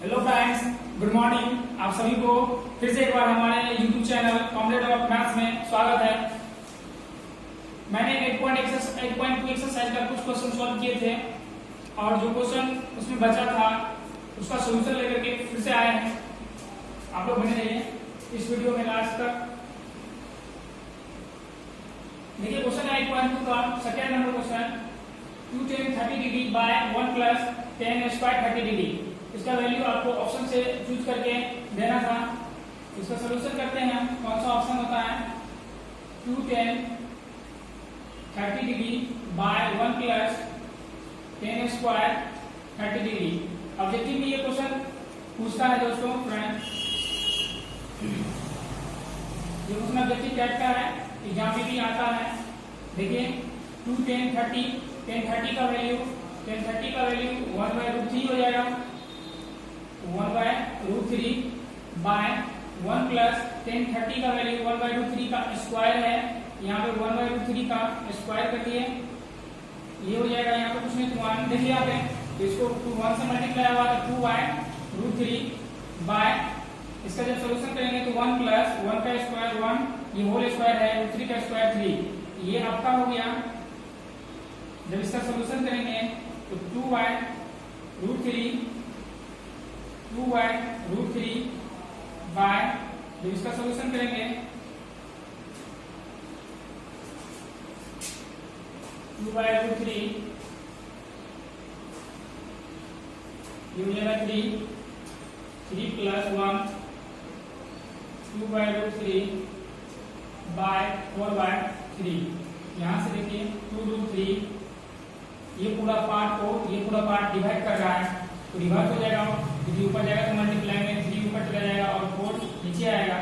Hello friends, good morning. आप सभी को फिर से एक बार हमारे YouTube channel complete of maths में स्वागत है। मैंने 8.2 एक्सरसाइज का कुछ क्वेश्चन सॉल्व किए थे और जो क्वेश्चन उसमें बचा था उसका सॉल्यूशन लेकर के फिर से आए हैं। आप लोग बने रहिए इस वीडियो में लास्ट तक। देखिए क्वेश्चन है 8.2 का second number question, 2 tan 30 degree by 1 plus tan square 30 degree. इसका वैल्यू आपको ऑप्शन से चूज करके देना था। इसका सॉल्यूशन करते हैं। कौन सा ऑप्शन होता है? 2 tan 30 degree by 1 plus tan square 30 degree. Objective में ये क्वेश्चन पूछता है दोस्तों फ्रेंड्स। ये क्वेश्चन ऑब्जेक्टिव टाइप का है, एग्जाम में भी आता है। देखिए 2 tan 30 का वैल्यू 1/√3 हो जाएगा, 1/√3 बाय 1 प्लस tan 30 का वैल्यू 1/√3 का स्क्वायर है। यहाँ पे 1/√3 का स्क्वायर कर दिए, ये हो जाएगा यहाँ पे कुछ नहीं 1। देखिए यहाँ पे इसको 1 से मल्टीप्लाई हुआ तो 2/√3 बाय, इसका जब सोल्यूशन करेंगे तो 1 प्लस 1 का स्क्वायर 1, ये होल स्क्वायर है, √3 का स्क्वायर 3, ये आपका हो गया। जब इसका सोल्यूशन करेंगे तो 2/√3 बाय, जब इसका सोल्यूशन करेंगे 2/√3, ये हो जाएगा 3 प्लस 1, 2/√3 बाय 4/3। यहां से देखिए 2√3, ये पूरा पार्ट डिवाइड कर रहा है तो डिवाइड हो जाएगा। यदि ऊपर जाएगा तो मल्टीप्लाई में 3 ऊपर चला जाएगा और 4 नीचे आएगा,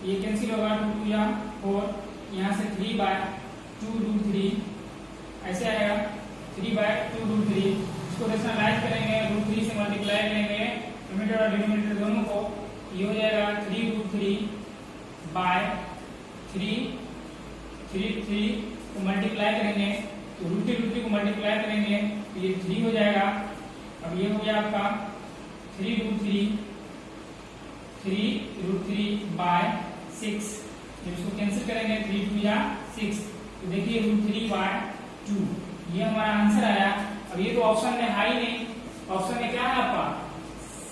ये कैंसिल होगा 2 या 4। यहाँ से 3/2√3 ऐसे आएगा, 3/2√3। इसको रेशनलाइज करेंगे, √3 से मल्टीप्लाई करेंगे न्यूमरेटर और डिनोमिनेटर दोनों को, ये हो जाएगा 3√3 बाय 3 को मल्टीप्लाई करेंगे तो √3 को मल्टीप्लाई करेंगे तो ये 3 हो जाएगा। अब ये हो गया आपका 3√3 बाय 6। जब इसको कैंसिल करेंगे 3 2 या 6 तो देखिए √3/2, ये हमारा आंसर आया। अब ये तो ऑप्शन में है ही नहीं, ऑप्शन में क्या है आपका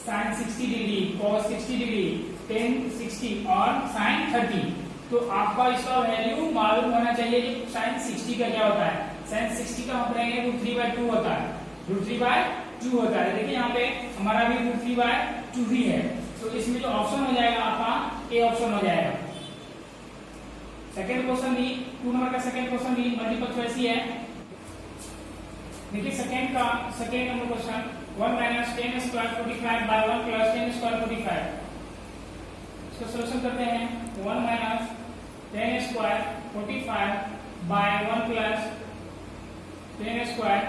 sin 60 degree, cos 60 degree, tan 60 और sin 30। तो आपका इसका वैल्यू मालूम होना चाहिए कि sin 60 का क्या होता है। sin 60 का हम पढ़ेंगे √3/2 होता है, √3/2 होता है। देखिए यहाँ पे हमारा भी √3/2 ही है, तो इसमें जो ऑप्शन हो जाएगा आपका ए ऑप्शन हो जाएगा। सेकेंड क्वेश्चन भी 2 नंबर का सेकेंड क्वेश्चन भी मल्टीपल चॉइस ही है। देखिए second number question, 1 minus tan square 45 by 1 plus tan square 45। इसका सॉल्यूशन करते हैं। 1 minus tan square 45 by 1 plus tan square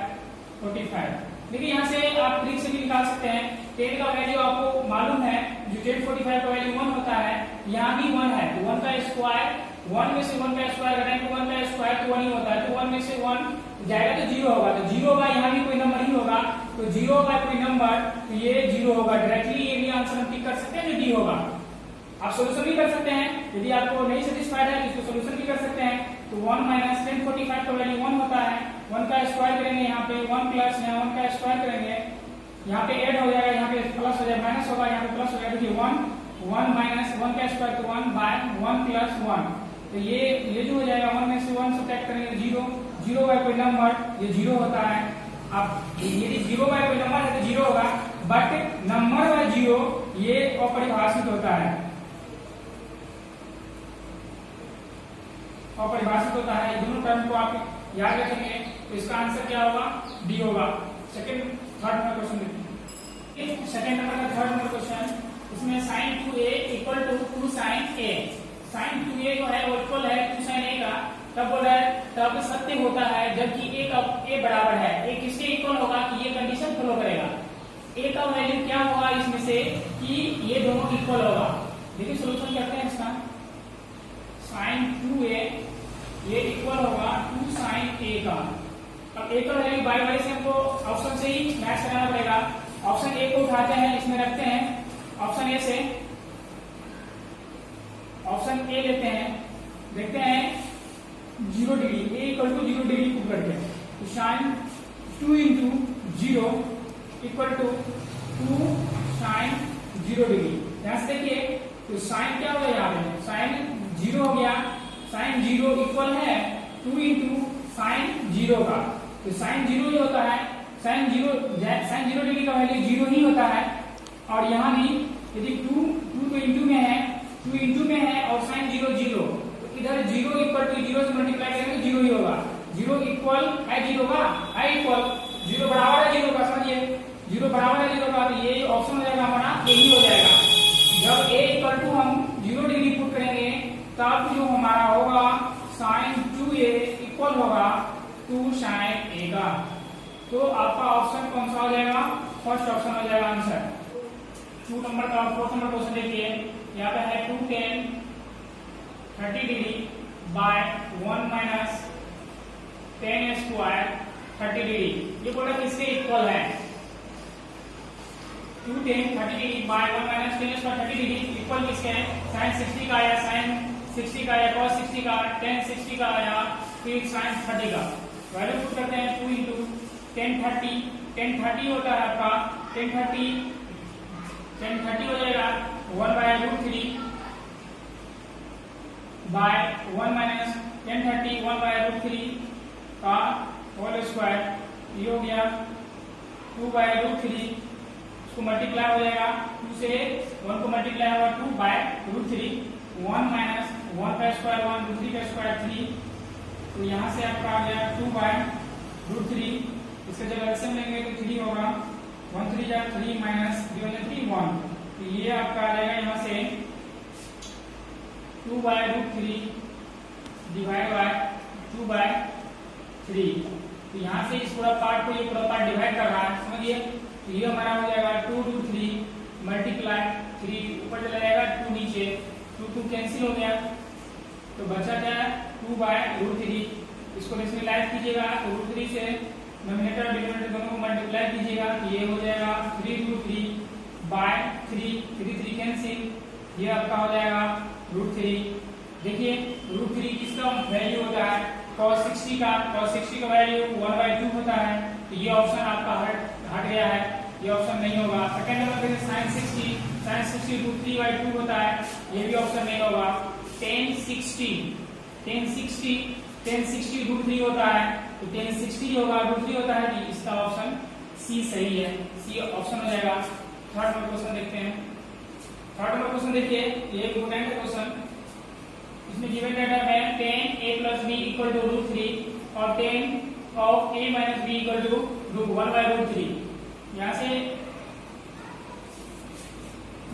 45। देखिए यहाँ से आप ट्रिक से भी निकाल सकते हैं। tan का वैल्यू आपको मालूम है, जो tan 45 का वैल्यू 1 होता है, यहाँ भी 1 है तो 1 का स्क्वायर, 1 में से 1 का स्क्वायर घटाएंगे तो 1 का स्क्वायर तो 1 ही होता है, तो 1 में से 1 जाएगा तो 0 होगा, तो 0 होगा, यहाँ भी कोई नंबर ही होगा तो 0 होगा कोई नंबर तो ये 0 होगा। डायरेक्टली ये भी आंसर हम टिक कर सकते हैं जो डी होगा। आप सोल्यूशन भी कर सकते हैं, यदि आपको नहीं सेटिस्फाइड है तो इसको सोल्यूशन भी कर सकते हैं। तो 1 minus tan 45 का वैल्यू 1 होता है, 1 का स्क्वायर करेंगे यहाँ पे 1 प्लस यहाँ 1 का स्क्वायर करेंगे, यहाँ पे ऐड हो जाएगा, यहाँ पे प्लस हो जाएगा, माइनस होगा, यहाँ पे प्लस हो जाएगा। देखिए 1 माइनस 1 का स्क्वायर तो 1 बाय 1 प्लस 1, तो ये जो हो जाएगा 1 में से 1 सब्ट्रैक्ट करेंगे 0 बाय कोई नंबर, ये 0 होता है। अब यदि 0 बाय कोई नंबर है तो 0 होगा, बट नंबर बाय 0 ये अपरिभाषित होता है, ये दोनों टर्म को आप याद रखेंगे तो इसका आंसर क्या होगा? डी होगा। थर्ड नंबर क्वेश्चन देखिए, सेकंड नंबर का थर्ड नंबर क्वेश्चन, इसमें sin 2a equal to 2 sin a। sin 2a जो है वो इक्वल है 2 sin a का। तब बोल रहा है तब सत्य होता है जबकि a का a बराबर है। a किसके इक्वल होगा कि ये कंडीशन फॉलो करेगा। a का वैल्यू क्या होगा इसमें से कि ये दोनों इक्वल होगा। देखिए सोल्यूशन करते हैं इसका। sin 2a ये इक्वल होगा 2 sin a का। अब a का वैल्यू बाय से हमको ऑप्शन से ही मैच कराना पड़ेगा। ऑप्शन ए को उठा उठाते हैं, इसमें रखते हैं ऑप्शन ए से, ऑप्शन ए लेते हैं, देखते हैं 0 degree, A equal to 0 degree put करते हैं, तो sine 2 into 0 equal to 2 sine 0 degree. ध्यान से देखिए, तो साइन क्या होगा यहाँ पे, साइन 0 हो गया, साइन 0 इक्वल है 2 इंटू साइन 0 का, तो साइन 0 ही होता है, साइन 0 डिग्री का वैल्यू 0 ही होता है। और यहाँ भी यदि 2 तो इंटू में है, 2 इंटू में है और साइन 0 0, तो इधर 0 इक्वल टू 0 से मल्टीप्लाई करेंगे 0 ही होगा, 0 इक्वल है 0 का, है इक्वल 0 बराबर है 0 का, समझिए 0 बराबर है 0 का, तो ये ऑप्शन हो जाएगा हमारा, यही हो जाएगा। जब a इक्वल टू हम 0 डिग्री पुट करेंगे तब जो हमारा होगा साइन 2a इक्वल होगा 2 साइन a का, तो आपका ऑप्शन कौन सा हो जाएगा, फर्स्ट ऑप्शन हो जाएगा आंसर। 4 नंबर क्वेश्चन देखिए, यहाँ पे है 2 tan 30 degree by 1 minus tan square 30 degree, ये बोला किसके इक्वल है, 2 tan 30 degree by 1 minus tan square 30 degree equal किसके है, साइन 60 का या साइन 60 का या cos 60 का, tan 60 का या फिर साइन 30 का। वैल्यू पुट करते हैं 2 इंटू tan 30 होता है आपका tan 30 हो जाएगा 1/√3 बाय 1 माइनस tan 30 1/√3 का होल स्क्वायर, ये हो गया 2/√3, इसको मल्टीप्लाई हो जाएगा 2 से 1 को मल्टीप्लाई होगा 2/√3, 1 माइनस 1 का स्क्वायर 1, √3 का स्क्वायर 3, तो यहाँ से आपका आ गया 2/√3, इसका जब एलसीएम लेंगे तो 3 होगा, 1 3 जा 3 माइनस 3 3 1, तो ये आपका आ जाएगा यहाँ से 2/√3 डिवाइड बाय 2/3, तो यहाँ से इस पूरा पार्ट को ये पूरा पार्ट डिवाइड कर रहा है, समझिए, तो ये हमारा हो जाएगा 2√3 मल्टीप्लाई 3 ऊपर चला जाएगा 2 नीचे, 2 कैंसिल हो गया, तो बचा क्या है 2/√3, इसको इसमें कीजिएगा तो √3 से नॉमिनेटर डिनोमिनेटर दोनों को मल्टीप्लाई कीजिएगा, तो ये हो जाएगा 3√3 बाय 3 कैंसिल, ये आपका हो जाएगा √3। देखिए √3 किसका वैल्यू होता है, cos 60 का वैल्यू 1/2 होता है, तो ये ऑप्शन आपका हट गया है, ये ऑप्शन नहीं होगा। सेकंड नंबर पे sin 60 √3/2 होता है, ये भी ऑप्शन नहीं होगा। tan 60 √3 होता है, तो tan 60 होगा √3 होता है, कि इसका ऑप्शन सी सही है, सी ऑप्शन हो जाएगा। थर्ड नंबर क्वेश्चन देखते हैं। थर्ड नंबर क्वेश्चन देखिए, ये इंपोर्टेंट क्वेश्चन, इसमें गिवन डाटा है tan a plus b equal to √3 और tan of a minus b equal to 1/√3। यहाँ से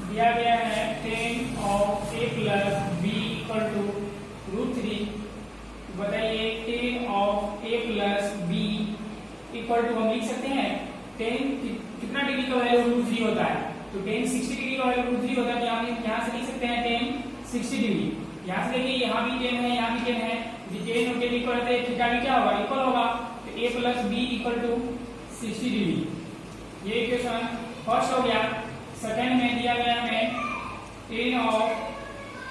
दिया गया है tan of a plus b equal to √3, बताइए tan of a plus b equal to हम लिख सकते हैं tan कितना डिग्री का वैल्यू √3 होता है, तो tan 60 डिग्री का वैल्यू √3 होता है, तो यहाँ से लिख सकते हैं tan 60 डिग्री। यहाँ से देखिए यहाँ भी tan है, यहाँ भी tan है, tan और tan इक्वल है, थीटा भी क्या होगा, इक्वल होगा, तो a plus b equal to 60 degree. ये इक्वेशन फर्स्ट हो गया। सेकंड में दिया गया हमें tan of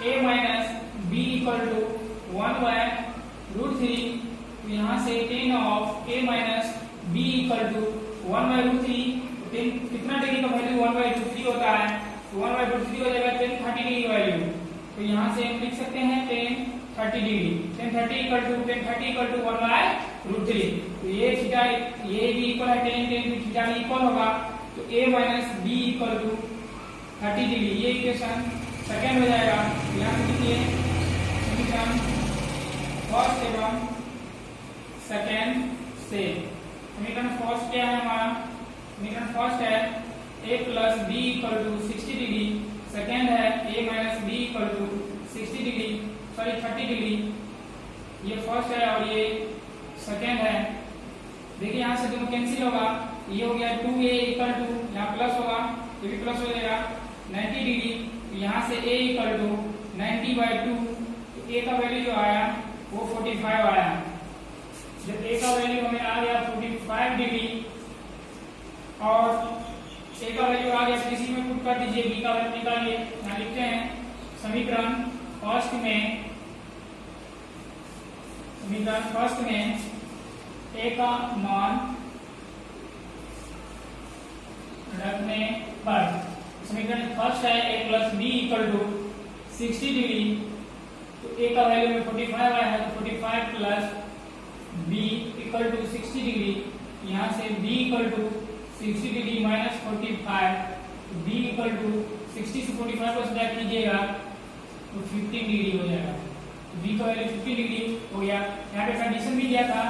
a minus b equal to 1/√3, तो यहाँ से tan of a minus b equal to 1/√3, कितना डिग्री का वैल्यू 1/√3 होता है, तो 1/√3 हो जाएगा tan 30 डिग्री वैल्यू, तो यहाँ से हम लिख सकते हैं tan 30 degree, tan 30 equal to 1/√3, तो ये थीटा ये भी इक्वल है tan थीटा भी इक्वल होगा, तो a minus b equal to 30 degree. ये इक्वेशन सेकंड हो जाएगा। यहाँ से लिखिए समीकरण फर्स्ट एवं सेकंड से। समीकरण फर्स्ट क्या है हमारा, समीकरण फर्स्ट है a plus b equal to 60 degree, second है a minus b equal to 60 degree, sorry 30 degree, ये फर्स्ट है और ये सेकेंड है। देखिए यहाँ से दोनों कैंसिल होगा, ये हो गया 2a इक्वल टू, यहाँ प्लस होगा, ये भी प्लस हो जाएगा 90 डिग्री, यहाँ से a इक्वल टू 90/2, तो a का वैल्यू जो आया वो 45 आया। जब a का वैल्यू हमें आ गया 45 डिग्री और a का वैल्यू आ सब्स्टिट्यूट कर दीजिए, बी का वैल्यू निकालिए। यहाँ लिखते हैं समीकरण फर्स्ट में ए का मान रखने पर समीकरण फर्स्ट है A plus B equal to 60 degree, तो ए का वैल्यू में 45 आया है, तो 45 plus B equal to 60 degree, यहाँ से B equal to 60 degree minus 45, B equal to 60 से 45 को सब्ट्रैक्ट कीजिएगा तो 15 डिग्री हो जाएगा। बी का वैल्यू 15 डिग्री हो गया। यहाँ पे कंडीशन भी दिया था,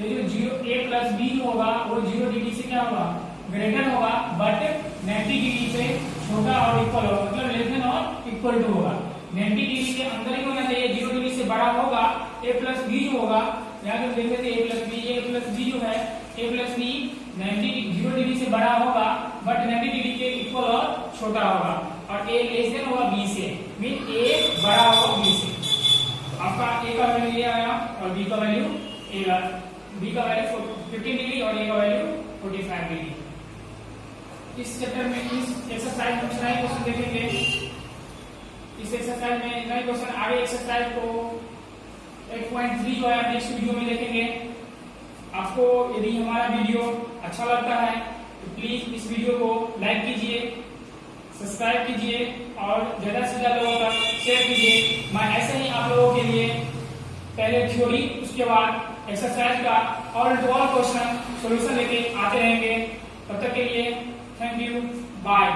ये जो 0 ए प्लस बी होगा वो 0 डिग्री से क्या होगा, ग्रेटर होगा, बट 90 डिग्री से छोटा और इक्वल होगा, मतलब लेस देन और इक्वल टू होगा। 90 डिग्री के अंदर ही होना चाहिए, 0 डिग्री से बड़ा होगा। ए प्लस बी जो होगा, यहाँ पे देख लेते ए प्लस बी जो है, ए प्लस बी 0 डिग्री से बड़ा होगा, बट 90 डिग्री के इक्वल और छोटा होगा, और ए लेस देन होगा बी से, मीन ए बड़ा होगा बी से। आपका ए का वैल्यू ये आया और बी का वैल्यू 15 डिग्री और ए का वैल्यू 45 डिग्री। इस चैप्टर में इस एक्सरसाइज में नए क्वेश्चन देखेंगे। इस एक्सरसाइज में नए क्वेश्चन आगे एक्सरसाइज को 8.3 जो है नेक्स्ट वीडियो में देखेंगे। आपको यदि हमारा वीडियो अच्छा लगता है तो प्लीज इस वीडियो को लाइक कीजिए, सब्सक्राइब कीजिए और ज्यादा से ज्यादा लोगों तक शेयर कीजिए। मैं ऐसे ही आप लोगों के लिए पहले थ्योरी, उसके बाद एक्सरसाइज का all to all question solution लेके आते रहेंगे। तब तक के लिए थैंक यू, बाय।